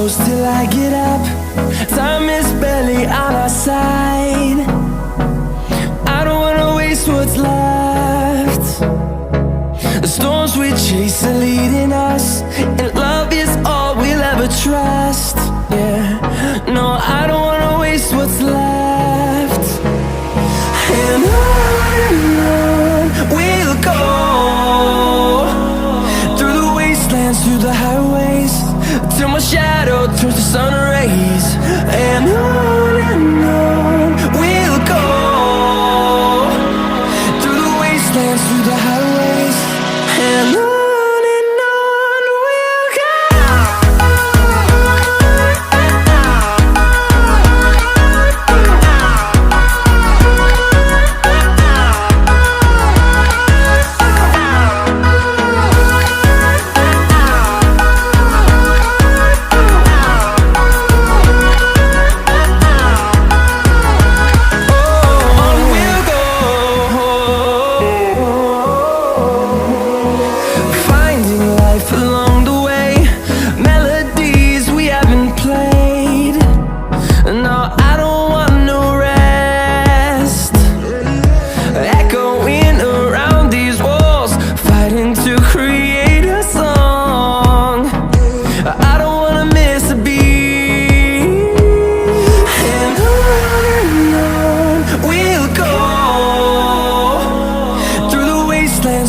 close till I get up. Time is barely on our side. I don't wanna waste what's left. The storms we chase are leading us, and love is all we'll ever trust. Yeah, no, I don't wanna waste what's left. And on we'll go, through the wastelands, through the highways, till my shadow turns to sun rays. And on we'll go, through the wastelands, through the highways, and on.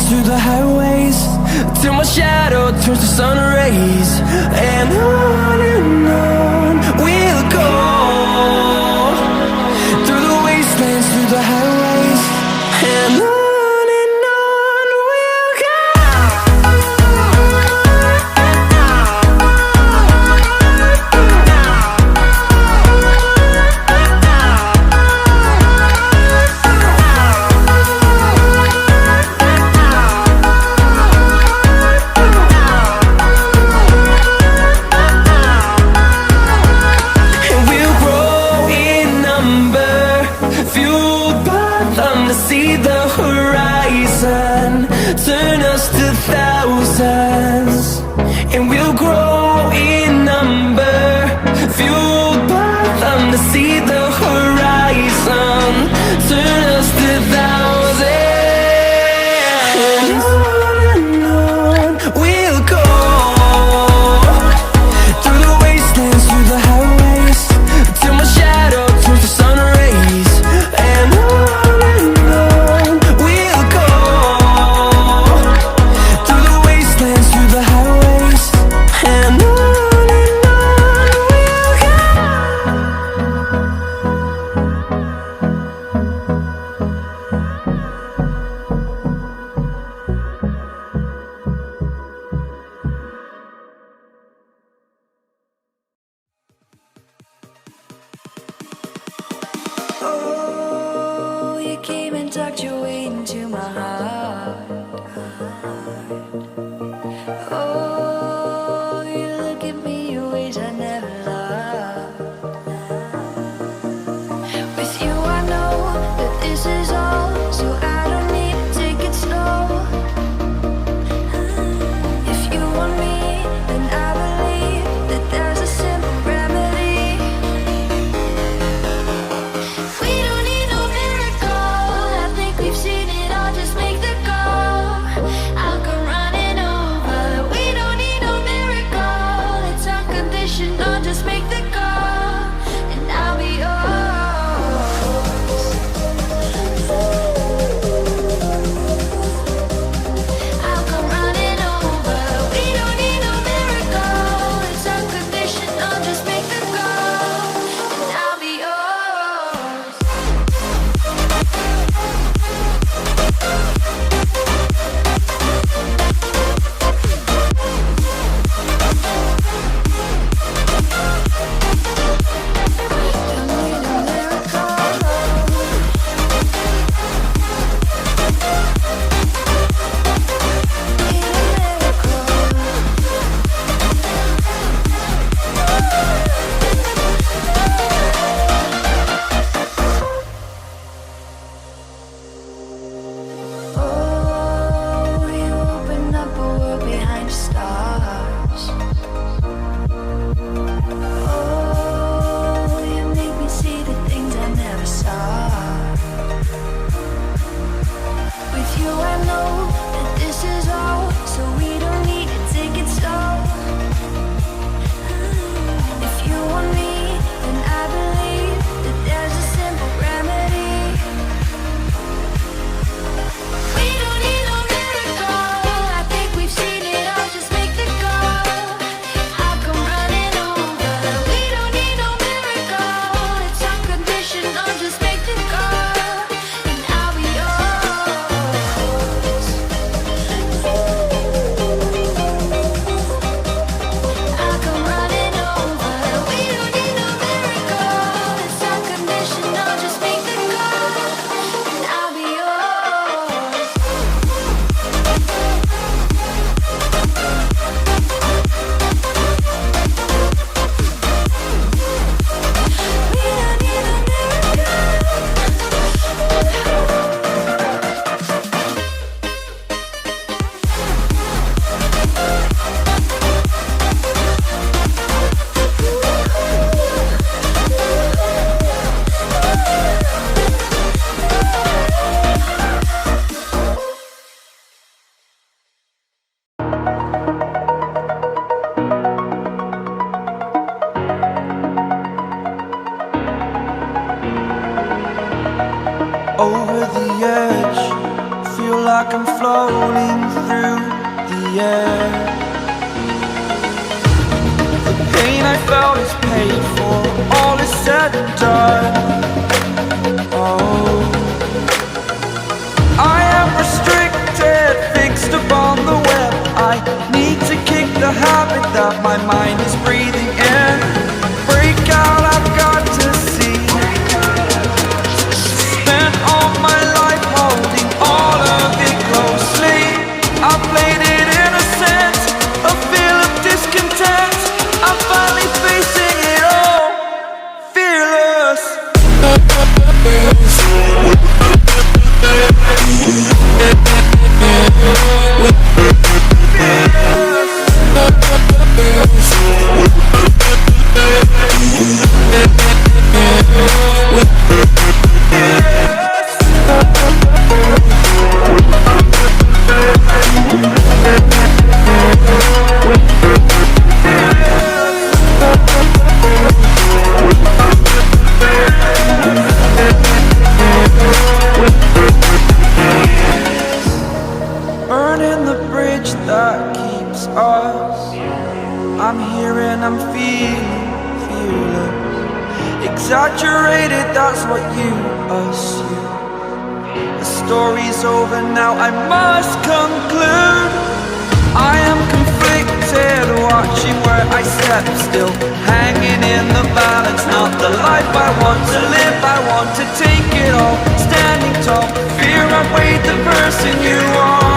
Through the highways, till my shadow turns to sun rays. And on we'll go, through the wastelands, through the highways, and on. See the horizon, turn us to thousands, and we'll grow in number, fueled by them to see the horizon, turn us to thousands. And on we'll go, through the wastelands, through the highways, till my shadow turns to sun rays. And on like I'm floating through the air. The pain I felt is paid for, all is said and done. Oh, I am restricted, fixed upon the web. I need to kick the habit that my mind is breathing in. Break out, I've got to see. Spent all my life holding all of it closely. I played it innocent, a feel of discontent. I'm finally facing it all, fearless. Burning the bridge that keeps us. I'm here and I'm feeling fearless. Exaggerated, that's what you assume. The story's over now, I must conclude. I am conflicted, watching where I step still, hanging in the balance. Not the life I want to live, I want to take it all. Standing tall, fear I weighed the person you are.